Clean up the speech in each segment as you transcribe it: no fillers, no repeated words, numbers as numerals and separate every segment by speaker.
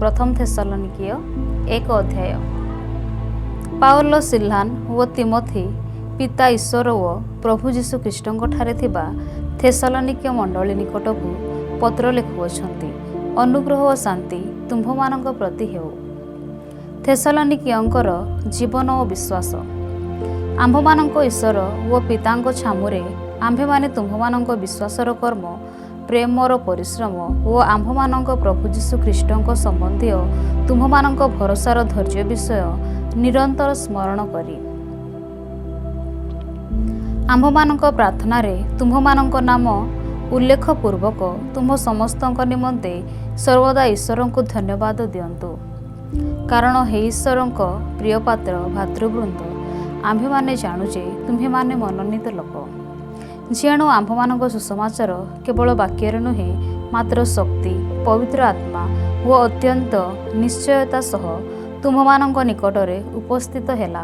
Speaker 1: प्रथम थेसलोनिकीय 1 अध्याय। पाउल सिल्लान व तिमोथी पिता ईश्वर व प्रभु जीशु ख्रीष्टଙ୍କ ठारे थिबा थेसलोनिकीय मंडली निकटकू पत्र लिखुअछंती। अनुग्रह और शांति तुम्भमानଙ୍କ प्रति हेउ। थेसलोनिकीयंकर जीवन और विश्वास। आम्भमानଙ୍କ ईश्वर व पिताଙ୍କ छामुरे आम्भेमाने तुम्भमानଙ୍କ विश्वासर कर्म प्रेमर परिश्रम और आम्भमानଙ୍କ प्रभु जीशु ख्रीष्टଙ୍କ संबंधी तुम्भमानଙ୍କ भरोसार धैर्य विषय निरंतर स्मरण करी आम्भमानଙ୍କ प्रार्थनारे तुम्भमानଙ୍କ नाम उल्लेख पूर्वक तुम्ह समस्तଙ୍କ निमंते सर्वदा ईश्वर को धन्यवाद दियंतु। कारण हे ईश्वरଙ୍କ प्रिय पात्र भातृवृंद आम्भेमाने जाणुजे तुम्हेमाने मनोनीत लोक जेणु आम्भमानଙ୍କ सुसमाचार केवल वाक्यर नुहे मात्र शक्ति पवित्र आत्मा व अत्यंत निश्चयता सह तुम्भमानଙ୍କ निकटरे उपस्थित हेला।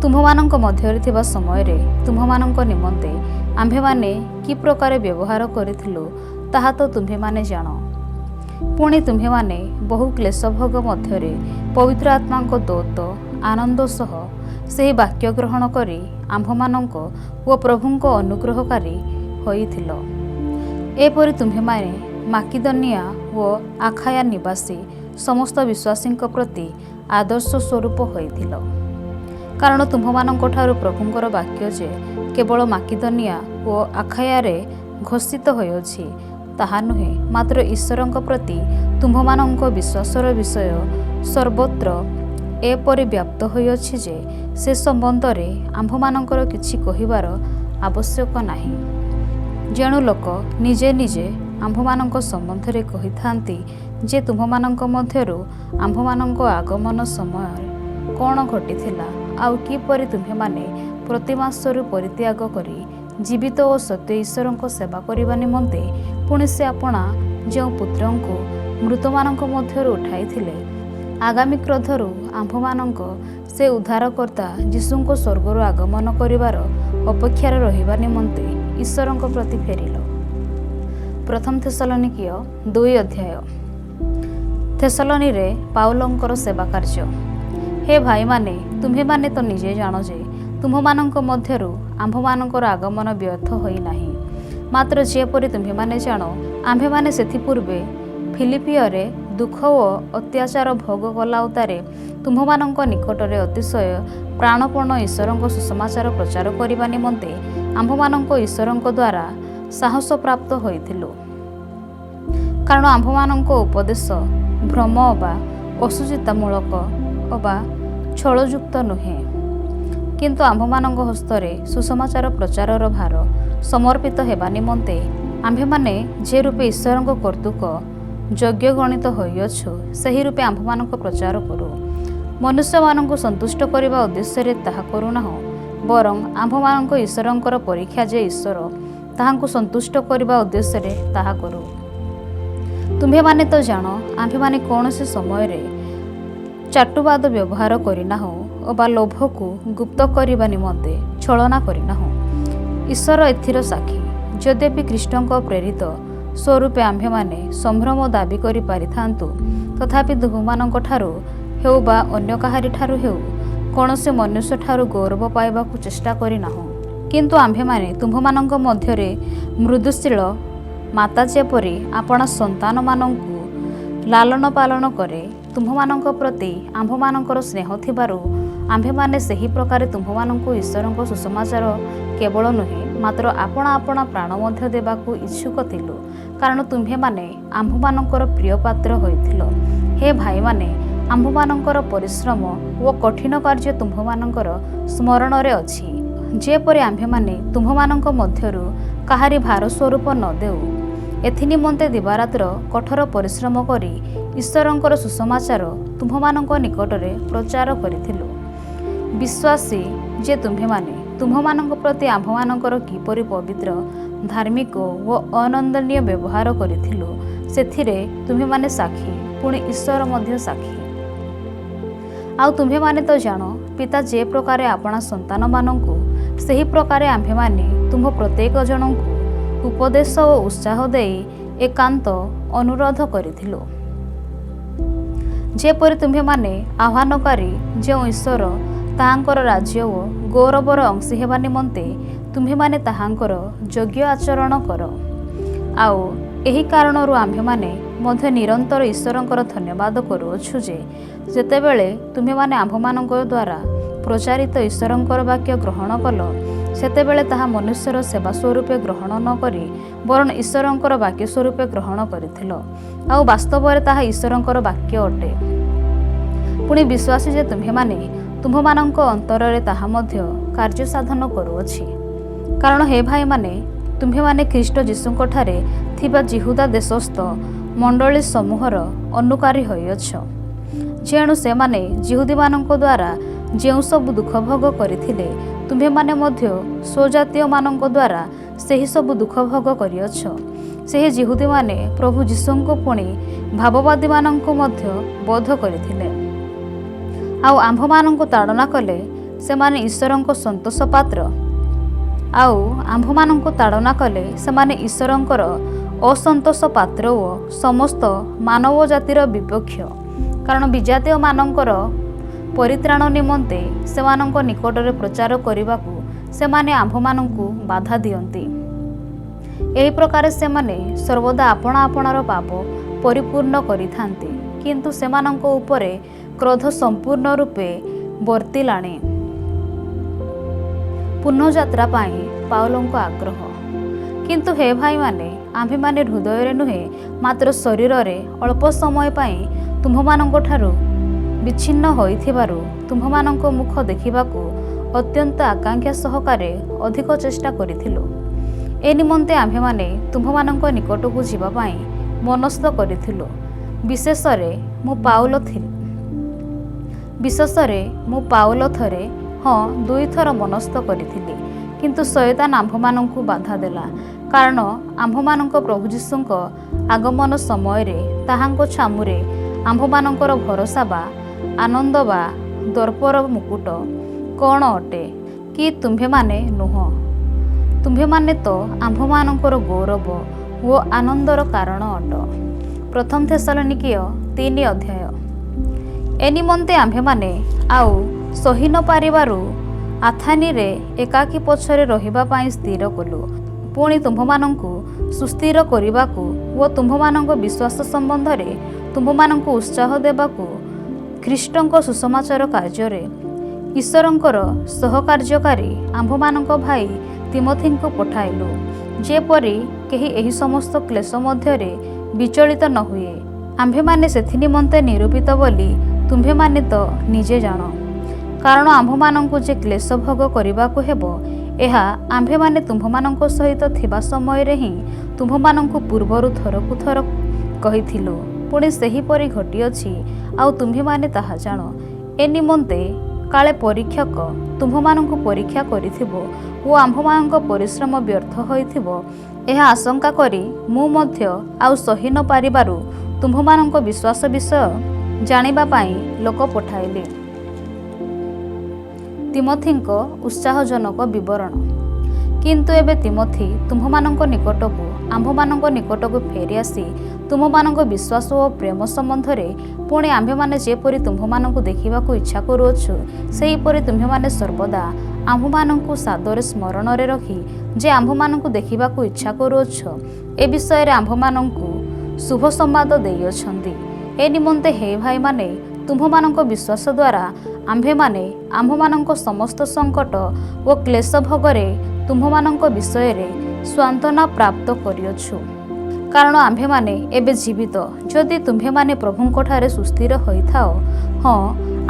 Speaker 1: तुम्भमानଙ୍କ मध्यरे थिबा समयरे तुम्भमानଙ୍କ निमंते आम्भेमाने कि प्रकार व्यवहार करिथिलु ताहा तो तुम्हेमाने जाण। पुणी तुम्हेमाने बहु क्लेशभोग मध्यरे पवित्र आत्माଙ୍କ दोत आनंद सह ସେହି ବାକ୍ୟ ଗ୍ରହଣ କରି ଆମ୍ଭମାନଙ୍କ ଓ ପ୍ରଭୁଙ୍କ ଅନୁଗ୍ରହକାରୀ ହୋଇଥିଲ। ଏପରି ତୁମ୍ଭେମାନେ ମାକିଦନିଆ ଓ ଆଖାୟା ନିବାସୀ ସମସ୍ତ ବିଶ୍ୱାସୀଙ୍କ ପ୍ରତି ଆଦର୍ଶ ସ୍ୱରୂପ ହୋଇଥିଲ। କାରଣ ତୁମ୍ଭମାନଙ୍କଠାରୁ ପ୍ରଭୁଙ୍କର ବାକ୍ୟ ଯେ କେବଳ ମାକିଦନିଆ ଓ ଆଖାୟାରେ ଘୋଷିତ ହୋଇଅଛି ତାହା ନୁହେଁ, ମାତ୍ର ଈଶ୍ୱରଙ୍କ ପ୍ରତି ତୁମ୍ଭମାନଙ୍କ ବିଶ୍ୱାସର ବିଷୟ ସର୍ବତ୍ର ଏପରି ବ୍ୟାପ୍ତ ହୋଇଅଛି ଯେ ସେ ସମ୍ବନ୍ଧରେ ଆମ୍ଭମାନଙ୍କର କିଛି କହିବାର ଆବଶ୍ୟକ ନାହିଁ। ଯେଣୁ ଲୋକ ନିଜେ ନିଜେ ଆମ୍ଭମାନଙ୍କ ସମ୍ବନ୍ଧରେ କହିଥାନ୍ତି ଯେ ତୁମ୍ଭମାନଙ୍କ ମଧ୍ୟରୁ ଆମ୍ଭମାନଙ୍କ ଆଗମନ ସମୟରେ କ'ଣ ଘଟିଥିଲା, ଆଉ କିପରି ତୁମ୍ଭେମାନେ ପ୍ରତି ମାସରୁ ପରିତ୍ୟାଗ କରି ଜୀବିତ ଓ ସତ୍ୟ ଈଶ୍ୱରଙ୍କ ସେବା କରିବା ନିମନ୍ତେ ପୁଣି ସେ ଆପଣା ଯେଉଁ ପୁତ୍ରଙ୍କୁ ମୃତମାନଙ୍କ ମଧ୍ୟରୁ ଉଠାଇଥିଲେ ଆଗାମୀ କ୍ରୋଧରୁ ଆମ୍ଭମାନଙ୍କ ସେ ଉଦ୍ଧାରକର୍ତ୍ତା ଯୀଶୁଙ୍କ ସ୍ୱର୍ଗରୁ ଆଗମନ କରିବାର ଅପେକ୍ଷାରେ ରହିବା ନିମନ୍ତେ ଈଶ୍ୱରଙ୍କ ପ୍ରତି ଫେରିଲ। ପ୍ରଥମ ଥେସଲୋନିକୀୟ 2 ଅଧ୍ୟାୟ। ଥେସଲୋନିରେ ପାଉଲଙ୍କର ସେବା କାର୍ଯ୍ୟ। ହେ ଭାଇମାନେ, ତୁମ୍ଭେମାନେ ତ ନିଜେ ଜାଣ ଯେ ତୁମ୍ଭମାନଙ୍କ ମଧ୍ୟରୁ ଆମ୍ଭମାନଙ୍କର ଆଗମନ ବ୍ୟର୍ଥ ହୋଇନାହିଁ। ମାତ୍ର ଯେପରି ତୁମ୍ଭେମାନେ ଜାଣ, ଆମ୍ଭେମାନେ ସେଥିପୂର୍ବେ ଫିଲିପିୟରେ ଦୁଃଖ ଓ ଅତ୍ୟାଚାର ଭୋଗ କଲା ଉତ୍ତାରେ ତୁମ୍ଭମାନଙ୍କ ନିକଟରେ ଅତିଶୟ ପ୍ରାଣପଣ ଈଶ୍ୱରଙ୍କ ସୁସମାଚାର ପ୍ରଚାର କରିବା ନିମନ୍ତେ ଆମ୍ଭମାନଙ୍କ ଈଶ୍ୱରଙ୍କ ଦ୍ୱାରା ସାହସ ପ୍ରାପ୍ତ ହୋଇଥିଲୁ। କାରଣ ଆମ୍ଭମାନଙ୍କ ଉପଦେଶ ଭ୍ରମ ଅବା ଅସୁଚିତାମୂଳକ ଅବା ଛଳଯୁକ୍ତ ନୁହେଁ, କିନ୍ତୁ ଆମ୍ଭମାନଙ୍କ ହସ୍ତରେ ସୁସମାଚାର ପ୍ରଚାରର ଭାର ସମର୍ପିତ ହେବା ନିମନ୍ତେ ଆମ୍ଭେମାନେ ଯେ ରୂପେ ଈଶ୍ୱରଙ୍କ କର୍ତ୍ତୃକ ଯୋଗ୍ୟ ଗଣିତ ହୋଇଅଛୁ ସେହି ରୂପେ ଆମ୍ଭମାନଙ୍କ ପ୍ରଚାର କରୁ। ମନୁଷ୍ୟମାନଙ୍କୁ ସନ୍ତୁଷ୍ଟ କରିବା ଉଦ୍ଦେଶ୍ୟରେ ତାହା କରୁନାହୁଁ, ବରଂ ଆମ୍ଭମାନଙ୍କ ଈଶ୍ୱରଙ୍କର ପରୀକ୍ଷା ଯେ ଈଶ୍ୱର ତାହାଙ୍କୁ ସନ୍ତୁଷ୍ଟ କରିବା ଉଦ୍ଦେଶ୍ୟରେ ତାହା କରୁ। ତୁମ୍ଭେମାନେ ତ ଜାଣ, ଆମ୍ଭେମାନେ କୌଣସି ସମୟରେ ଚାଟୁବାଦ ବ୍ୟବହାର କରିନାହୁଁ ଅବା ଲୋଭକୁ ଗୁପ୍ତ କରିବା ନିମନ୍ତେ ଛଳନା କରିନାହୁଁ। ଈଶ୍ୱର ଏଥିର ସାକ୍ଷୀ। ଯଦ୍ୟପି ଖ୍ରୀଷ୍ଟଙ୍କ ପ୍ରେରିତ ସ୍ୱରୂପେ ଆମ୍ଭେମାନେ ସମ୍ଭ୍ରମ ଦାବି କରିପାରିଥାନ୍ତୁ, ତଥାପି ତୁମ୍ଭମାନଙ୍କ ଠାରୁ ହେଉ ବା ଅନ୍ୟ କାହାରିଠାରୁ ହେଉ କୌଣସି ମନୁଷ୍ୟଠାରୁ ଗୌରବ ପାଇବାକୁ ଚେଷ୍ଟା କରିନାହୁଁ। କିନ୍ତୁ ଆମ୍ଭେମାନେ ତୁମ୍ଭମାନଙ୍କ ମଧ୍ୟରେ ମୃଦୁଶୀଳ ମାତା ଯେପରି ଆପଣା ସନ୍ତାନମାନଙ୍କୁ ଲାଳନ ପାଳନ କରେ, ତୁମ୍ଭମାନଙ୍କ ପ୍ରତି ଆମ୍ଭମାନଙ୍କର ସ୍ନେହ ଥିବାରୁ ଆମ୍ଭେମାନେ ସେହି ପ୍ରକାରେ ତୁମ୍ଭମାନଙ୍କୁ ଈଶ୍ୱରଙ୍କ ସୁସମାଚାର କେବଳ ନୁହେଁ, ମାତ୍ର ଆପଣା ଆପଣା ପ୍ରାଣ ମଧ୍ୟ ଦେବାକୁ ଇଚ୍ଛୁକ ଥିଲୁ। କାରଣ ତୁମ୍ଭେମାନେ ଆମ୍ଭମାନଙ୍କର ପ୍ରିୟ ପାତ୍ର ହୋଇଥିଲ। ହେ ଭାଇମାନେ, ଆମ୍ଭମାନଙ୍କର ପରିଶ୍ରମ ଓ କଠିନ କାର୍ଯ୍ୟ ତୁମ୍ଭମାନଙ୍କର ସ୍ମରଣରେ ଅଛି। ଯେପରି ଆମ୍ଭେମାନେ ତୁମ୍ଭମାନଙ୍କ ମଧ୍ୟରୁ କାହାରି ଭାର ସ୍ୱରୂପ ନ ଦେଉ, ଏଥିନିମନ୍ତେ ଦିବାରାତ୍ର କଠୋର ପରିଶ୍ରମ କରି ଈଶ୍ୱରଙ୍କର ସୁସମାଚାର ତୁମ୍ଭମାନଙ୍କ ନିକଟରେ ପ୍ରଚାର କରିଥିଲୁ। ବିଶ୍ୱାସୀ ଯେ ତୁମ୍ଭେମାନେ ତୁମ୍ଭମାନଙ୍କ ପ୍ରତି ଆମ୍ଭମାନଙ୍କର କିପରି ପବିତ୍ର ଧାର୍ମିକ ଓ ଅନନ୍ଦନୀୟ ବ୍ୟବହାର କରିଥିଲୁ ସେଥିରେ ତୁମ୍ଭେମାନେ ସାକ୍ଷୀ, ପୁଣି ଈଶ୍ୱର ମଧ୍ୟ ସାକ୍ଷୀ। ଆଉ ତୁମ୍ଭେମାନେ ତ ଜାଣ, ପିତା ଯେ ପ୍ରକାରେ ଆପଣା ସନ୍ତାନମାନଙ୍କୁ ସେହି ପ୍ରକାରେ ଆମ୍ଭେମାନେ ତୁମ୍ଭ ପ୍ରତ୍ୟେକ ଜଣଙ୍କୁ ଉପଦେଶ ଓ ଉତ୍ସାହ ଦେଇ ଏକାନ୍ତ ଅନୁରୋଧ କରିଥିଲୁ। ଯେପରି ତୁମ୍ଭେମାନେ ଆହ୍ୱାନକାରୀ ଯେଉଁ ଈଶ୍ୱର ତାହାଙ୍କର ରାଜ୍ୟ ଓ ଗୌରବର ଅଂଶୀ ହେବା ନିମନ୍ତେ ତୁମ୍ଭେମାନେ ତାହାଙ୍କର ଯୋଗ୍ୟ ଆଚରଣ କର। ଆଉ ଏହି କାରଣରୁ ଆମ୍ଭେମାନେ ମଧ୍ୟ ନିରନ୍ତର ଈଶ୍ୱରଙ୍କର ଧନ୍ୟବାଦ କରୁଅଛୁ ଯେ ଯେତେବେଳେ ତୁମ୍ଭେମାନେ ଆମ୍ଭମାନଙ୍କ ଦ୍ୱାରା ପ୍ରଚାରିତ ଈଶ୍ୱରଙ୍କର ବାକ୍ୟ ଗ୍ରହଣ କଲ ସେତେବେଳେ ତାହା ମନୁଷ୍ୟର ସେବା ସ୍ୱରୂପେ ଗ୍ରହଣ ନ କରି ବରଂ ଈଶ୍ୱରଙ୍କର ବାକ୍ୟ ସ୍ୱରୂପେ ଗ୍ରହଣ କରିଥିଲ। ଆଉ ବାସ୍ତବରେ ତାହା ଈଶ୍ୱରଙ୍କର ବାକ୍ୟ ଅଟେ। ପୁଣି ବିଶ୍ୱାସୀ ଯେ ତୁମ୍ଭେମାନେ ତୁମ୍ଭମାନଙ୍କ ଅନ୍ତରରେ ତାହା ମଧ୍ୟ କାର୍ଯ୍ୟ ସାଧନ କରୁଅଛି। କାରଣ ହେ ଭାଇମାନେ ତୁମ୍ଭେମାନେ ଖ୍ରୀଷ୍ଟ ଯୀଶୁଙ୍କଠାରେ ଥିବା ଜିହୁଦା ଦେଶସ୍ଥ ମଣ୍ଡଳୀ ସମୂହର ଅନୁକାରୀ ହୋଇଅଛ। ଯେଣୁ ସେମାନେ ଜିହୁଦୀମାନଙ୍କ ଦ୍ୱାରା ଯେଉଁ ସବୁ ଦୁଃଖ ଭୋଗ କରିଥିଲେ ତୁମ୍ଭେମାନେ ମଧ୍ୟ ସ୍ୱଜାତୀୟମାନଙ୍କ ଦ୍ୱାରା ସେହି ସବୁ ଦୁଃଖ ଭୋଗ କରିଅଛ। ସେହି ଜିହୁଦୀମାନେ ପ୍ରଭୁ ଯୀଶୁଙ୍କୁ ପୁଣି ଭାବବାଦୀମାନଙ୍କୁ ମଧ୍ୟ ବୋଧ କରିଥିଲେ। ଆଉ ଆମ୍ଭମାନଙ୍କୁ ତାଡ଼ନା କଲେ ସେମାନେ ଈଶ୍ୱରଙ୍କ ସନ୍ତୋଷ ପାତ୍ର। ଆଉ ଆମ୍ଭମାନଙ୍କୁ ତାଡ଼ନା କଲେ ସେମାନେ ଈଶ୍ୱରଙ୍କର ଅସନ୍ତୋଷ ପାତ୍ର ଓ ସମସ୍ତ ମାନବ ଜାତିର ବିପକ୍ଷ। କାରଣ ବିଜାତୀୟମାନଙ୍କର ପରିତ୍ରାଣ ନିମନ୍ତେ ସେମାନଙ୍କ ନିକଟରେ ପ୍ରଚାର କରିବାକୁ ସେମାନେ ଆମ୍ଭମାନଙ୍କୁ ବାଧା ଦିଅନ୍ତି। ଏହି ପ୍ରକାର ସେମାନେ ସର୍ବଦା ଆପଣା ଆପଣାର ପାପ ପରିପୂର୍ଣ୍ଣ କରିଥାନ୍ତି, କିନ୍ତୁ ସେମାନଙ୍କ ଉପରେ କ୍ରୋଧ ସମ୍ପୂର୍ଣ୍ଣ ରୂପେ ବର୍ତ୍ତିଲାଣି। ପୁନଃଯାତ୍ରା ପାଇଁ ପାଉଲଙ୍କ ଆଗ୍ରହ। କିନ୍ତୁ ହେ ଭାଇମାନେ ଆମ୍ଭେମାନେ ହୃଦୟରେ ନୁହେଁ ମାତ୍ର ଶରୀରରେ ଅଳ୍ପ ସମୟ ପାଇଁ ତୁମ୍ଭମାନଙ୍କଠାରୁ ବିଚ୍ଛିନ୍ନ ହୋଇଥିବାରୁ ତୁମ୍ଭମାନଙ୍କ ମୁଖ ଦେଖିବାକୁ ଅତ୍ୟନ୍ତ ଆକାଂକ୍ଷା ସହକାରେ ଅଧିକ ଚେଷ୍ଟା କରିଥିଲୁ। ଏ ନିମନ୍ତେ ଆମ୍ଭେମାନେ ତୁମ୍ଭମାନଙ୍କ ନିକଟକୁ ଯିବା ପାଇଁ ମନସ୍ଥ କରିଥିଲୁ। ବିଶେଷରେ ମୁଁ ପାଉଲ ଥରେ ଦୁଇଥର ମନସ୍ଥ କରିଥିଲି, କିନ୍ତୁ ଶୟତାନ ଆମ୍ଭମାନଙ୍କୁ ବାଧା ଦେଲା। କାରଣ ଆମ୍ଭମାନଙ୍କ ପ୍ରଭୁ ଯୀଶୁଙ୍କ ଆଗମନ ସମୟରେ ତାହାଙ୍କ ଛାମୁରେ ଆମ୍ଭମାନଙ୍କର ଭରସା ବା ଆନନ୍ଦ ବା ଦର୍ପର ମୁକୁଟ କ'ଣ ଅଟେ କି ତୁମ୍ଭେମାନେ ନୁହଁ? ତୁମ୍ଭେମାନେ ତ ଆମ୍ଭମାନଙ୍କର ଗୌରବ ଓ ଆନନ୍ଦର କାରଣ ଅଟ। ପ୍ରଥମ ଥେସଲୋନିକୀୟ 3 ଅଧ୍ୟାୟ। ଏ ନିମନ୍ତେ ଆମ୍ଭେମାନେ ଆଉ ସହି ନ ପାରିବାରୁ ଆଥାନିରେ ଏକାକୀ ପଛରେ ରହିବା ପାଇଁ ସ୍ଥିର କଲୁ। ପୁଣି ତୁମ୍ଭମାନଙ୍କୁ ସୁସ୍ଥିର କରିବାକୁ ଓ ତୁମ୍ଭମାନଙ୍କ ବିଶ୍ୱାସ ସମ୍ବନ୍ଧରେ ତୁମ୍ଭମାନଙ୍କୁ ଉତ୍ସାହ ଦେବାକୁ ଖ୍ରୀଷ୍ଟଙ୍କ ସୁସମାଚାର କାର୍ଯ୍ୟରେ ଈଶ୍ୱରଙ୍କର ସହକାର୍ଯ୍ୟକାରୀ ଆମ୍ଭମାନଙ୍କ ଭାଇ ତିମୋଥୀଙ୍କୁ ପଠାଇଲୁ, ଯେପରି କେହି ଏହି ସମସ୍ତ କ୍ଲେଶ ମଧ୍ୟରେ ବିଚଳିତ ନ ହୁଏ। ଆମ୍ଭେମାନେ ସେଥି ନିମନ୍ତେ ନିରୂପିତ ବୋଲି ତୁମ୍ଭେମାନେ ତ ନିଜେ ଜାଣ। କାରଣ ଆମ୍ଭମାନଙ୍କୁ ଯେ କ୍ଲେଶ ଭୋଗ କରିବାକୁ ହେବ ଏହା ଆମ୍ଭେମାନେ ତୁମ୍ଭମାନଙ୍କ ସହିତ ଥିବା ସମୟରେ ହିଁ ତୁମ୍ଭମାନଙ୍କୁ ପୂର୍ବରୁ ଥରକୁ ଥର କହିଥିଲୁ। ପୁଣି ସେହିପରି ଘଟିଅଛି, ଆଉ ତୁମ୍ଭେମାନେ ତାହା ଜାଣ। ଏ ନିମନ୍ତେ କାଳେ ପରୀକ୍ଷକ ତୁମ୍ଭମାନଙ୍କୁ ପରୀକ୍ଷା କରିଥିବ ଓ ଆମ୍ଭମାନଙ୍କ ପରିଶ୍ରମ ବ୍ୟର୍ଥ ହୋଇଥିବ, ଏହା ଆଶଙ୍କା କରି ମୁଁ ମଧ୍ୟ ଆଉ ସହି ନ ପାରିବାରୁ ତୁମ୍ଭମାନଙ୍କ ବିଶ୍ୱାସ ବିଷୟ ଜାଣିବା ପାଇଁ ଲୋକ ପଠାଇଲି। ତିମୋଥୀଙ୍କ ଉତ୍ସାହଜନକ ବିବରଣ। କିନ୍ତୁ ଏବେ ତିମୋଥୀ ତୁମ୍ଭମାନଙ୍କ ନିକଟକୁ ଆମ୍ଭମାନଙ୍କ ନିକଟକୁ ଫେରିଆସି ତୁମ୍ଭମାନଙ୍କ ବିଶ୍ୱାସ ଓ ପ୍ରେମ ସମ୍ବନ୍ଧରେ ପୁଣି ଆମ୍ଭେମାନେ ଯେପରି ତୁମ୍ଭମାନଙ୍କୁ ଦେଖିବାକୁ ଇଚ୍ଛା କରୁଅଛୁ ସେହିପରି ତୁମ୍ଭେମାନେ ସର୍ବଦା ଆମ୍ଭମାନଙ୍କୁ ସାଦରେ ସ୍ମରଣରେ ରଖି ଯେ ଆମ୍ଭମାନଙ୍କୁ ଦେଖିବାକୁ ଇଚ୍ଛା କରୁଅଛ ଏ ବିଷୟରେ ଆମ୍ଭମାନଙ୍କୁ ଶୁଭ ସମ୍ବାଦ ଦେଇଅଛନ୍ତି। ଏ ନିମନ୍ତେ ହେ ଭାଇମାନେ ତୁମ୍ଭମାନଙ୍କ ବିଶ୍ୱାସ ଦ୍ୱାରା ଆମ୍ଭେମାନେ ଆମ୍ଭମାନଙ୍କ ସମସ୍ତ ସଙ୍କଟ ଓ କ୍ଲେଶ ଭୋଗରେ ତୁମ୍ଭମାନଙ୍କ ବିଷୟରେ ସାନ୍ତ୍ୱନା ପ୍ରାପ୍ତ କରିଅଛୁ। କାରଣ ଆମ୍ଭେମାନେ ଏବେ ଜୀବିତ ଯଦି ତୁମ୍ଭେମାନେ ପ୍ରଭୁଙ୍କଠାରେ ସୁସ୍ଥିର ହୋଇଥାଅ।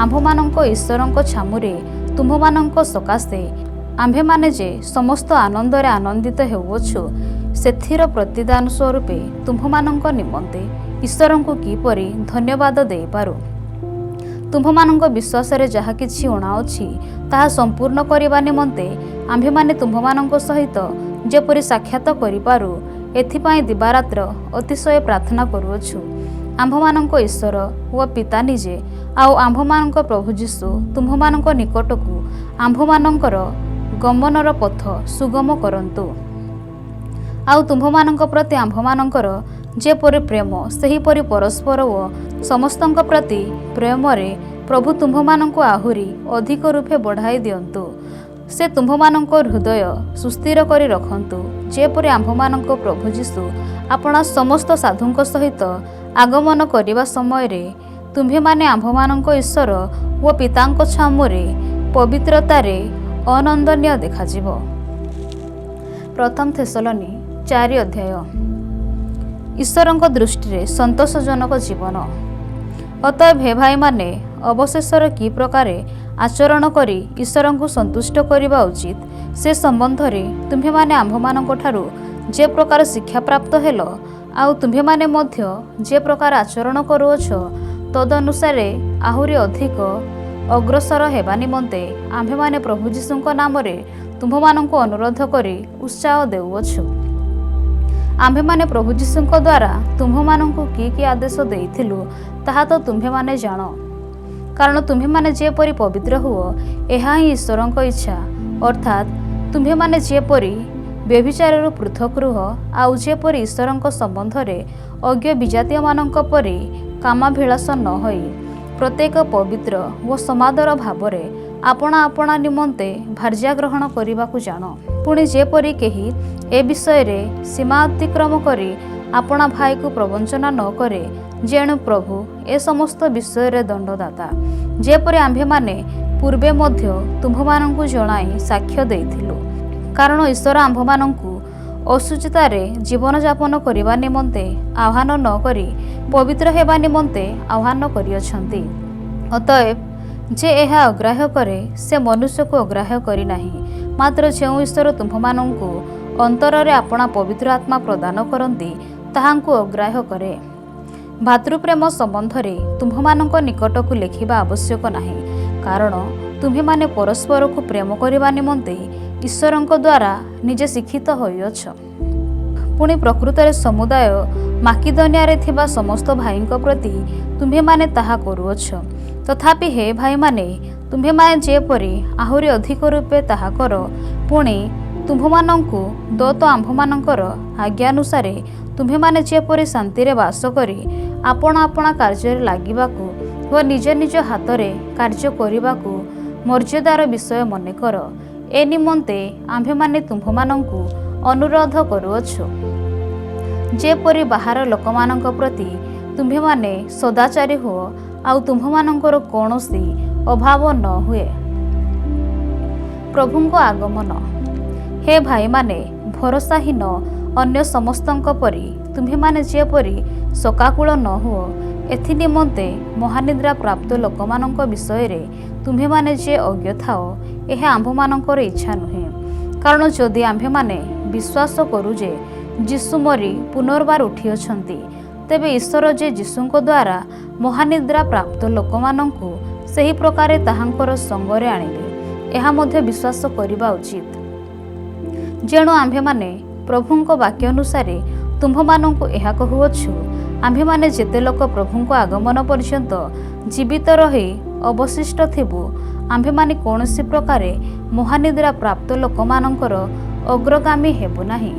Speaker 1: ଆମ୍ଭମାନଙ୍କ ଈଶ୍ୱରଙ୍କ ଛାମୁରେ ତୁମ୍ଭମାନଙ୍କ ସକାଶେ ଆମ୍ଭେମାନେ ଯେ ସମସ୍ତ ଆନନ୍ଦରେ ଆନନ୍ଦିତ ହେଉଅଛୁ ସେଥିର ପ୍ରତିଦାନ ସ୍ୱରୂପେ ତୁମ୍ଭମାନଙ୍କ ନିମନ୍ତେ ଈଶ୍ୱରଙ୍କୁ କିପରି ଧନ୍ୟବାଦ ଦେଇପାରୁ। ତୁମ୍ଭମାନଙ୍କ ବିଶ୍ୱାସରେ ଯାହା କିଛି ଅଣା ଅଛି ତାହା ସମ୍ପୂର୍ଣ୍ଣ କରିବା ନିମନ୍ତେ ଆମ୍ଭେମାନେ ତୁମ୍ଭମାନଙ୍କ ସହିତ ଯେପରି ସାକ୍ଷାତ କରିପାରୁ ଏଥିପାଇଁ ଦିବାରାତ୍ର ଅତିଶୟ ପ୍ରାର୍ଥନା କରୁଅଛୁ। ଆମ୍ଭମାନଙ୍କ ଈଶ୍ୱର ଓ ପିତା ନିଜେ ଆଉ ଆମ୍ଭମାନଙ୍କ ପ୍ରଭୁ ଯୀଶୁ ତୁମ୍ଭମାନଙ୍କ ନିକଟକୁ ଆମ୍ଭମାନଙ୍କର ଗମନର ପଥ ସୁଗମ କରନ୍ତୁ। ଆଉ ତୁମ୍ଭମାନଙ୍କ ପ୍ରତି ଆମ୍ଭମାନଙ୍କର ଯେପରି ପ୍ରେମ ସେହିପରି ପରସ୍ପର ଓ ସମସ୍ତଙ୍କ ପ୍ରତି ପ୍ରେମରେ ପ୍ରଭୁ ତୁମ୍ଭମାନଙ୍କୁ ଆହୁରି ଅଧିକ ରୂପେ ବଢ଼ାଇ ଦିଅନ୍ତୁ। ସେ ତୁମ୍ଭମାନଙ୍କ ହୃଦୟ ସୁସ୍ଥିର କରି ରଖନ୍ତୁ, ଯେପରି ଆମ୍ଭମାନଙ୍କ ପ୍ରଭୁ ଯୀଶୁ ଆପଣା ସମସ୍ତ ସାଧୁଙ୍କ ସହିତ ଆଗମନ କରିବା ସମୟରେ ତୁମ୍ଭେମାନେ ଆମ୍ଭମାନଙ୍କ ଈଶ୍ୱର ଓ ପିତାଙ୍କ ଛାମୁରେ ପବିତ୍ରତାରେ ଅନନ୍ଦନୀୟ ଦେଖାଯିବ। ପ୍ରଥମ ଥେସଲୋନି 4 ଅଧ୍ୟାୟ। ଈଶ୍ୱରଙ୍କ ଦୃଷ୍ଟିରେ ସନ୍ତୋଷଜନକ ଜୀବନ। ଅତଏବ ହେ ଭାଇମାନେ, ଅବଶେଷରେ କି ପ୍ରକାରେ ଆଚରଣ କରି ଈଶ୍ୱରଙ୍କୁ ସନ୍ତୁଷ୍ଟ କରିବା ଉଚିତ ସେ ସମ୍ବନ୍ଧରେ ତୁମ୍ଭେମାନେ ଆମ୍ଭମାନଙ୍କଠାରୁ ଯେ ପ୍ରକାର ଶିକ୍ଷାପ୍ରାପ୍ତ ହେଲ, ଆଉ ତୁମ୍ଭେମାନେ ମଧ୍ୟ ଯେ ପ୍ରକାର ଆଚରଣ କରୁଅଛ, ତଦନୁସାରେ ଆହୁରି ଅଧିକ ଅଗ୍ରସର ହେବା ନିମନ୍ତେ ଆମ୍ଭେମାନେ ପ୍ରଭୁ ଯୀଶୁଙ୍କ ନାମରେ ତୁମ୍ଭମାନଙ୍କୁ ଅନୁରୋଧ କରି ଉତ୍ସାହ ଦେଉଅଛୁ। ଆମ୍ଭେମାନେ ପ୍ରଭୁ ଯୀଶୁଙ୍କ ଦ୍ୱାରା ତୁମ୍ଭମାନଙ୍କୁ କି ଆଦେଶ ଦେଇଥିଲୁ ତାହା ତ ତୁମ୍ଭେମାନେ ଜାଣ। କାରଣ ତୁମ୍ଭେମାନେ ଯେପରି ପବିତ୍ର ହୁଅ, ଏହା ହିଁ ଈଶ୍ୱରଙ୍କ ଇଚ୍ଛା। ଅର୍ଥାତ୍ ତୁମ୍ଭେମାନେ ଯେପରି ବ୍ୟଭିଚାରରୁ ପୃଥକ ରୁହ, ଆଉ ଯେପରି ଈଶ୍ୱରଙ୍କ ସମ୍ବନ୍ଧରେ ଅଜ୍ଞ ବିଜାତୀୟମାନଙ୍କ ପରି କାମାଭିଳାଷ ନ ହୋଇ ପ୍ରତ୍ୟେକ ପବିତ୍ର ଓ ସମାଦର ଭାବରେ ଆପଣା ଆପଣା ନିମନ୍ତେ ଭାର୍ଯ୍ୟା ଗ୍ରହଣ କରିବାକୁ ଜାଣ। ପୁଣି ଯେପରି କେହି ଏ ବିଷୟରେ ସୀମା ଅତିକ୍ରମ କରି ଆପଣା ଭାଇକୁ ପ୍ରବଞ୍ଚନା ନ କରେ, ଯେଣୁ ପ୍ରଭୁ ଏ ସମସ୍ତ ବିଷୟରେ ଦଣ୍ଡଦାତା, ଯେପରି ଆମ୍ଭେମାନେ ପୂର୍ବେ ମଧ୍ୟ ତୁମ୍ଭମାନଙ୍କୁ ଜଣାଇ ସାକ୍ଷ୍ୟ ଦେଇଥିଲୁ। କାରଣ ଈଶ୍ୱର ଆମ୍ଭମାନଙ୍କୁ ଅଶୁଚିତାରେ ଜୀବନଯାପନ କରିବା ନିମନ୍ତେ ଆହ୍ୱାନ ନ କରି ପବିତ୍ର ହେବା ନିମନ୍ତେ ଆହ୍ୱାନ କରିଅଛନ୍ତି। ଅତଏବ ଯେ ଏହା ଅଗ୍ରାହ୍ୟ କରେ ସେ ମନୁଷ୍ୟକୁ ଅଗ୍ରାହ୍ୟ କରିନାହିଁ, ମାତ୍ର ଯେଉଁ ଈଶ୍ୱର ତୁମ୍ଭମାନଙ୍କୁ ଅନ୍ତରରେ ଆପଣା ପବିତ୍ର ଆତ୍ମା ପ୍ରଦାନ କରନ୍ତି ତାହାଙ୍କୁ ଅଗ୍ରାହ୍ୟ କରେ। ଭାତୃପ୍ରେମ ସମ୍ବନ୍ଧରେ ତୁମ୍ଭମାନଙ୍କ ନିକଟକୁ ଲେଖିବା ଆବଶ୍ୟକ ନାହିଁ, କାରଣ ତୁମ୍ଭେମାନେ ପରସ୍ପରକୁ ପ୍ରେମ କରିବା ନିମନ୍ତେ ଈଶ୍ୱରଙ୍କ ଦ୍ୱାରା ନିଜେ ଶିକ୍ଷିତ ହୋଇଅଛ। ପୁଣି ପ୍ରକୃତରେ ସମୁଦାୟ ମାକିଦନିଆରେ ଥିବା ସମସ୍ତ ଭାଇଙ୍କ ପ୍ରତି ତୁମ୍ଭେମାନେ ତାହା କରୁଅଛ। ତଥାପି ହେ ଭାଇମାନେ, ତୁମ୍ଭେମାନେ ଯେପରି ଆହୁରି ଅଧିକ ରୂପେ ତାହା କର। ପୁଣି ତୁମ୍ଭମାନଙ୍କୁ ଦୋତ ଆମ୍ଭମାନଙ୍କର ଆଜ୍ଞାନୁସାରେ ତୁମ୍ଭେମାନେ ଯେପରି ଶାନ୍ତିରେ ବାସ କରି ଆପଣା ଆପଣା କାର୍ଯ୍ୟରେ ଲାଗିବାକୁ ଓ ନିଜ ନିଜ ହାତରେ କାର୍ଯ୍ୟ କରିବାକୁ ମର୍ଯ୍ୟାଦାର ବିଷୟ ମନେକର। ଏ ନିମନ୍ତେ ଆମ୍ଭେମାନେ ତୁମ୍ଭମାନଙ୍କୁ ଅନୁରୋଧ କରୁଅଛୁ, ଯେପରି ବାହାର ଲୋକମାନଙ୍କ ପ୍ରତି ତୁମ୍ଭେମାନେ ସଦାଚାରୀ ହୁଅ, ଆଉ ତୁମ୍ଭମାନଙ୍କର କୌଣସି ଅଭାବ ନ ହୁଏ। ପ୍ରଭୁଙ୍କ ଆଗମନ। ହେ ଭାଇମାନେ, ଭରସାହୀନ ଅନ୍ୟ ସମସ୍ତଙ୍କ ପରି ତୁମ୍ଭେମାନେ ଯେପରି ଶୋକାକୁଳ ନ ହୁଅ, ଏଥି ନିମନ୍ତେ ମହାନିଦ୍ରା ପ୍ରାପ୍ତ ଲୋକମାନଙ୍କ ବିଷୟରେ ତୁମ୍ଭେମାନେ ଯେ ଅଜ୍ଞ ଥାଅ, ଏହା ଆମ୍ଭମାନଙ୍କର ଇଚ୍ଛା ନୁହେଁ। କାରଣ ଯଦି ଆମ୍ଭେମାନେ ବିଶ୍ୱାସ କରୁ ଯେ ଯୀଶୁ ମରି ପୁନର୍ବାର ଉଠିଅଛନ୍ତି, ତେବେ ଈଶ୍ୱର ଯେ ଯୀଶୁଙ୍କ ଦ୍ୱାରା ମହାନିଦ୍ରା ପ୍ରାପ୍ତ ଲୋକମାନଙ୍କୁ ସେହି ପ୍ରକାରେ ତାହାଙ୍କର ସଙ୍ଗରେ ଆଣିବେ, ଏହା ମଧ୍ୟ ବିଶ୍ୱାସ କରିବା ଉଚିତ। ଯେଣୁ ଆମ୍ଭେମାନେ ପ୍ରଭୁଙ୍କ ବାକ୍ୟ ଅନୁସାରେ ତୁମ୍ଭମାନଙ୍କୁ ଏହା କହୁଅଛୁ, ଆମ୍ଭେମାନେ ଯେତେ ଲୋକ ପ୍ରଭୁଙ୍କ ଆଗମନ ପର୍ଯ୍ୟନ୍ତ ଜୀବିତ ରହି ଅବଶିଷ୍ଟ ଥିବୁ, ଆମ୍ଭେମାନେ କୌଣସି ପ୍ରକାରେ ମହାନିଦ୍ରା ପ୍ରାପ୍ତ ଲୋକମାନଙ୍କର ଅଗ୍ରଗାମୀ ହେବୁ ନାହିଁ।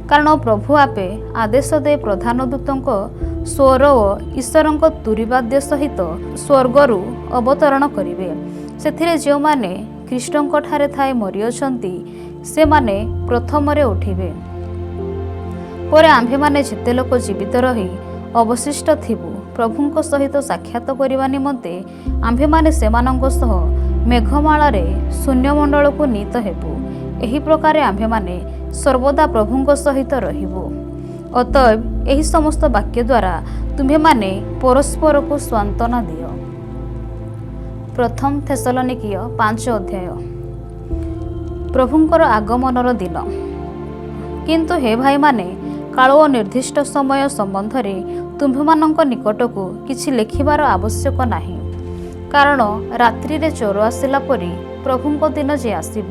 Speaker 1: କାରଣ ପ୍ରଭୁ ଆପେ ଆଦେଶ ଦେଇ ପ୍ରଧାନ ଦୂତଙ୍କ ସ୍ୱର ଓ ଈଶ୍ୱରଙ୍କ ତୁରୀବାଦ୍ୟ ସହିତ ସ୍ୱର୍ଗରୁ ଅବତରଣ କରିବେ। ସେଥିରେ ଯେଉଁମାନେ ଖ୍ରୀଷ୍ଟଙ୍କଠାରେ ଥାଇ ମରିଅଛନ୍ତି ସେମାନେ ପ୍ରଥମରେ ଉଠିବେ। ପରେ ଆମ୍ଭେମାନେ ଯେତେ ଲୋକ ଜୀବିତ ରହି ଅବଶିଷ୍ଟ ଥିବୁ, ପ୍ରଭୁଙ୍କ ସହିତ ସାକ୍ଷାତ କରିବା ନିମନ୍ତେ ଆମ୍ଭେମାନେ ସେମାନଙ୍କ ସହ ମେଘମାଳାରେ ଶୂନ୍ୟମଣ୍ଡଳକୁ ନୀତ ହେବୁ। ଏହି ପ୍ରକାରେ ଆମ୍ଭେମାନେ ସର୍ବଦା ପ୍ରଭୁଙ୍କ ସହିତ ରହିବୁ। ଅତଏବ ଏହି ସମସ୍ତ ବାକ୍ୟ ଦ୍ୱାରା ତୁମ୍ଭେମାନେ ପରସ୍ପରକୁ ସାନ୍ତ୍ୱନା ଦିଅ। ପ୍ରଥମ ଥେସଲୋନିକୀୟ 5 ଅଧ୍ୟାୟ। ପ୍ରଭୁଙ୍କର ଆଗମନର ଦିନ। କିନ୍ତୁ ହେ ଭାଇମାନେ, କାଳ ଓ ନିର୍ଦ୍ଦିଷ୍ଟ ସମୟ ସମ୍ବନ୍ଧରେ ତୁମ୍ଭମାନଙ୍କ ନିକଟକୁ କିଛି ଲେଖିବାର ଆବଶ୍ୟକ ନାହିଁ। କାରଣ ରାତ୍ରିରେ ଚୋର ଆସିଲା ପରି ପ୍ରଭୁଙ୍କ ଦିନ ଯେ ଆସିବ,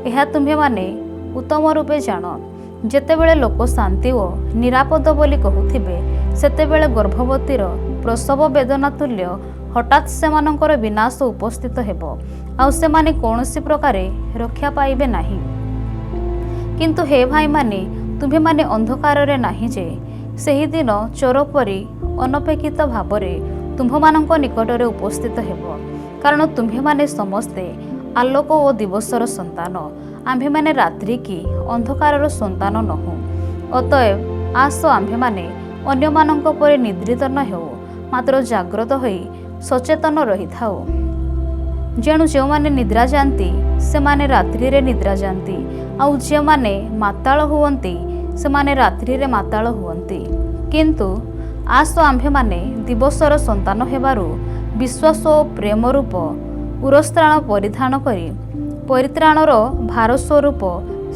Speaker 1: ଏହା ତୁମ୍ଭେମାନେ ଉତ୍ତମ ରୂପେ ଜାଣ। ଯେତେବେଳେ ଲୋକ ଶାନ୍ତି ଓ ନିରାପଦ ବୋଲି କହୁଥିବେ, ସେତେବେଳେ ଗର୍ଭବତୀର ପ୍ରସବ ବେଦନା ତୁଲ୍ୟ ହଠାତ୍ ସେମାନଙ୍କର ବିନାଶ ଉପସ୍ଥିତ ହେବ, ଆଉ ସେମାନେ କୌଣସି ପ୍ରକାରେ ରକ୍ଷା ପାଇବେ ନାହିଁ। କିନ୍ତୁ ହେ ଭାଇମାନେ, ତୁମ୍ଭେମାନେ ଅନ୍ଧକାରରେ ନାହିଁ ଯେ ସେହିଦିନ ଚୋର ପରି ଅନପେକ୍ଷିତ ଭାବରେ ତୁମ୍ଭମାନଙ୍କ ନିକଟରେ ଉପସ୍ଥିତ ହେବ। କାରଣ ତୁମ୍ଭେମାନେ ସମସ୍ତେ ଆଲୋକ ଓ ଦିବସର ସନ୍ତାନ, ଆମ୍ଭେମାନେ ରାତ୍ରି କି ଅନ୍ଧକାରର ସନ୍ତାନ ନୋହୁଁ। ଅତଏବ ଆସ ଆମ୍ଭେମାନେ ଅନ୍ୟମାନଙ୍କ ପରି ନିଦ୍ରିତ ନ ହେଉ, ମାତ୍ର ଜାଗ୍ରତ ହୋଇ ସଚେତନ ରହିଥାଉ। ଯେଣୁ ଯେଉଁମାନେ ନିଦ୍ରା ଯାଆନ୍ତି ସେମାନେ ରାତ୍ରିରେ ନିଦ୍ରା ଯାଆନ୍ତି, ଆଉ ଯେଉଁମାନେ ମାତାଳ ହୁଅନ୍ତି ସେମାନେ ରାତ୍ରିରେ ମାତାଳ ହୁଅନ୍ତି। କିନ୍ତୁ ଆସ ଆମ୍ଭେମାନେ ଦିବସର ସନ୍ତାନ ହେବାରୁ ବିଶ୍ୱାସ ଓ ପ୍ରେମ ରୂପ ଉରସ୍ତ୍ରାଣ ପରିଧାନ କରି ପରିତ୍ରାଣର ଭାରସ୍ୱରୂପ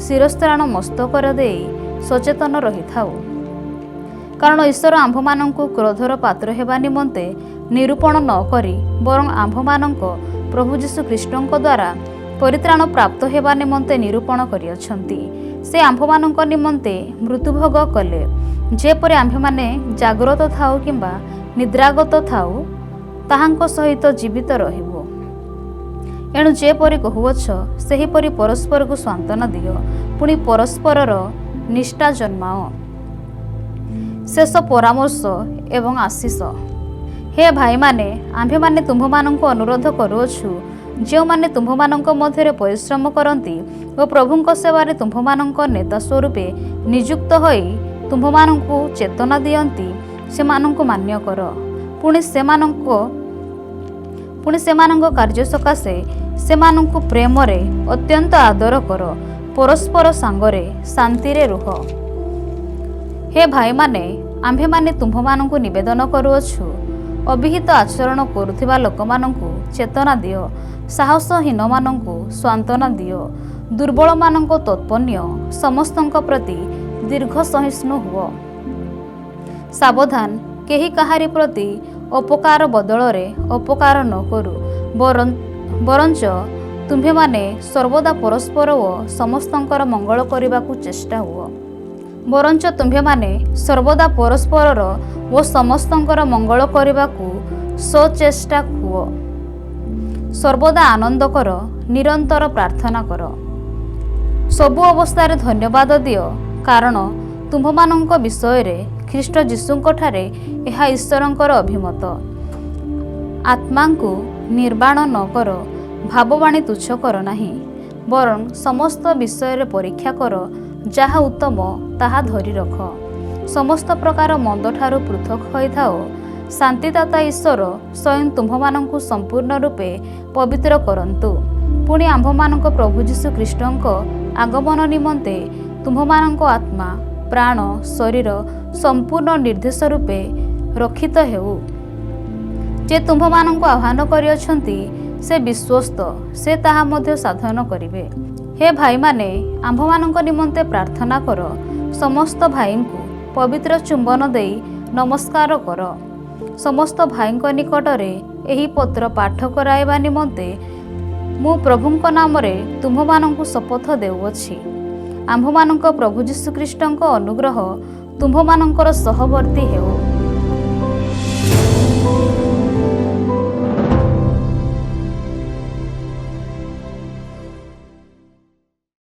Speaker 1: ଶିରସ୍ତ୍ରାଣ ମସ୍ତକରେ ଦେଇ ସଚେତନ ରହିଥାଉ। କାରଣ ଈଶ୍ୱର ଆମ୍ଭମାନଙ୍କୁ କ୍ରୋଧର ପାତ୍ର ହେବା ନିମନ୍ତେ ନିରୂପଣ ନ କରି ବରଂ ଆମ୍ଭମାନଙ୍କ ପ୍ରଭୁ ଯୀଶୁ ଖ୍ରୀଷ୍ଟଙ୍କ ଦ୍ୱାରା ପରିତ୍ରାଣ ପ୍ରାପ୍ତ ହେବା ନିମନ୍ତେ ନିରୂପଣ କରିଅଛନ୍ତି। ସେ ଆମ୍ଭମାନଙ୍କ ନିମନ୍ତେ ମୃତ୍ୟୁଭୋଗ କଲେ, ଯେପରି ଆମ୍ଭେମାନେ ଜାଗ୍ରତ ଥାଉ କିମ୍ବା ନିଦ୍ରାଗତ ଥାଉ ତାହାଙ୍କ ସହିତ ଜୀବିତ ରହିବୁ। ଏଣୁ ଯେପରି କହୁଅଛ ସେହିପରି ପରସ୍ପରକୁ ସାନ୍ତ୍ୱନା ଦିଅ, ପୁଣି ପରସ୍ପରର ନିଷ୍ଠା ଜନ୍ମାଅ। ଶେଷ ପରାମର୍ଶ ଏବଂ ଆଶିଷ। ହେ ଭାଇମାନେ, ଆମ୍ଭେମାନେ ତୁମ୍ଭମାନଙ୍କୁ ଅନୁରୋଧ କରୁଅଛୁ, ଯେଉଁମାନେ ତୁମ୍ଭମାନଙ୍କ ମଧ୍ୟରେ ପରିଶ୍ରମ କରନ୍ତି ଓ ପ୍ରଭୁଙ୍କ ସେବାରେ ତୁମ୍ଭମାନଙ୍କ ନେତା ସ୍ୱରୂପେ ନିଯୁକ୍ତ ହୋଇ ତୁମ୍ଭମାନଙ୍କୁ ଚେତନା ଦିଅନ୍ତି, ସେମାନଙ୍କୁ ମାନ୍ୟ କର। ପୁଣି ସେମାନଙ୍କ କାର୍ଯ୍ୟ ସକାଶେ ସେମାନଙ୍କୁ ପ୍ରେମରେ ଅତ୍ୟନ୍ତ ଆଦର କର। ପରସ୍ପର ସାଙ୍ଗରେ ଶାନ୍ତିରେ ରୁହ। ହେ ଭାଇମାନେ, ଆମ୍ଭେମାନେ ତୁମ୍ଭମାନଙ୍କୁ ନିବେଦନ କରୁଅଛୁ, ଅବିହିତ ଆଚରଣ କରୁଥିବା ଲୋକମାନଙ୍କୁ ଚେତନା ଦିଅ, ସାହସହୀନମାନଙ୍କୁ ସାନ୍ତ୍ୱନା ଦିଅ, ଦୁର୍ବଳମାନଙ୍କ ତତ୍ପନ୍ୟ ସମସ୍ତଙ୍କ ପ୍ରତି ଦୀର୍ଘ ସହିଷ୍ଣୁ ହୁଅ। ସାବଧାନ, କେହି କାହାରି ପ୍ରତି ଅପକାର ବଦଳରେ ଅପକାର ନ କରୁ, ବରଞ୍ଚ ତୁମ୍ଭେମାନେ ସର୍ବଦା ପରସ୍ପର ଓ ସମସ୍ତଙ୍କର ମଙ୍ଗଳ କରିବାକୁ ଚେଷ୍ଟା ହୁଅ। ସଚେଷ୍ଟା ହୁଅ। ସର୍ବଦା ଆନନ୍ଦ କର, ନିରନ୍ତର ପ୍ରାର୍ଥନା କର। ସବୁ ଅବସ୍ଥାରେ ଧନ୍ୟବାଦ ଦିଅ, କାରଣ ତୁମ୍ଭମାନଙ୍କ ବିଷୟରେ ଖ୍ରୀଷ୍ଟ ଯୀଶୁଙ୍କଠାରେ ଏହା ଈଶ୍ୱରଙ୍କର ଅଭିମତ। ଆତ୍ମାଙ୍କୁ ନିର୍ବାଣ ନ କର, ଭାବବାଣୀ ତୁଚ୍ଛ କର ନାହିଁ, ବରଂ ସମସ୍ତ ବିଷୟରେ ପରୀକ୍ଷା କର, ଯାହା ଉତ୍ତମ ତାହା ଧରି ରଖ। ସମସ୍ତ ପ୍ରକାର ମନ୍ଦଠାରୁ ପୃଥକ ହୋଇଥାଅ। ଶାନ୍ତିଦାତା ଈଶ୍ୱର ସ୍ୱୟଂ ତୁମ୍ଭମାନଙ୍କୁ ସମ୍ପୂର୍ଣ୍ଣ ରୂପେ ପବିତ୍ର କରନ୍ତୁ। ପୁଣି ଆମ୍ଭମାନଙ୍କ ପ୍ରଭୁ ଯୀଶୁ ଖ୍ରୀଷ୍ଟଙ୍କ ଆଗମନ ନିମନ୍ତେ ତୁମ୍ଭମାନଙ୍କ ଆତ୍ମା, ପ୍ରାଣ, ଶରୀର ସମ୍ପୂର୍ଣ୍ଣ ନିର୍ଦ୍ଦେଶ ରୂପେ ରକ୍ଷିତ ହେଉ। ଯେ ତୁମ୍ଭମାନଙ୍କୁ ଆହ୍ୱାନ କରିଅଛନ୍ତି ସେ ବିଶ୍ୱସ୍ତ, ସେ ତାହା ମଧ୍ୟ ସାଧନ କରିବେ। ହେ ଭାଇମାନେ, ଆମ୍ଭମାନଙ୍କ ନିମନ୍ତେ ପ୍ରାର୍ଥନା କର। ସମସ୍ତ ଭାଇଙ୍କୁ ପବିତ୍ର ଚୁମ୍ବନ ଦେଇ ନମସ୍କାର କର। ସମସ୍ତ ଭାଇଙ୍କ ନିକଟରେ ଏହି ପତ୍ର ପାଠ କରାଇବା ନିମନ୍ତେ ମୁଁ ପ୍ରଭୁଙ୍କ ନାମରେ ତୁମ୍ଭମାନଙ୍କୁ ଶପଥ ଦେଉଅଛି। ଆମ୍ଭମାନଙ୍କ ପ୍ରଭୁ ଯୀଶୁ ଖ୍ରୀଷ୍ଟଙ୍କ ଅନୁଗ୍ରହ ତୁମ୍ଭମାନଙ୍କର ସହବର୍ତ୍ତୀ ହେଉ।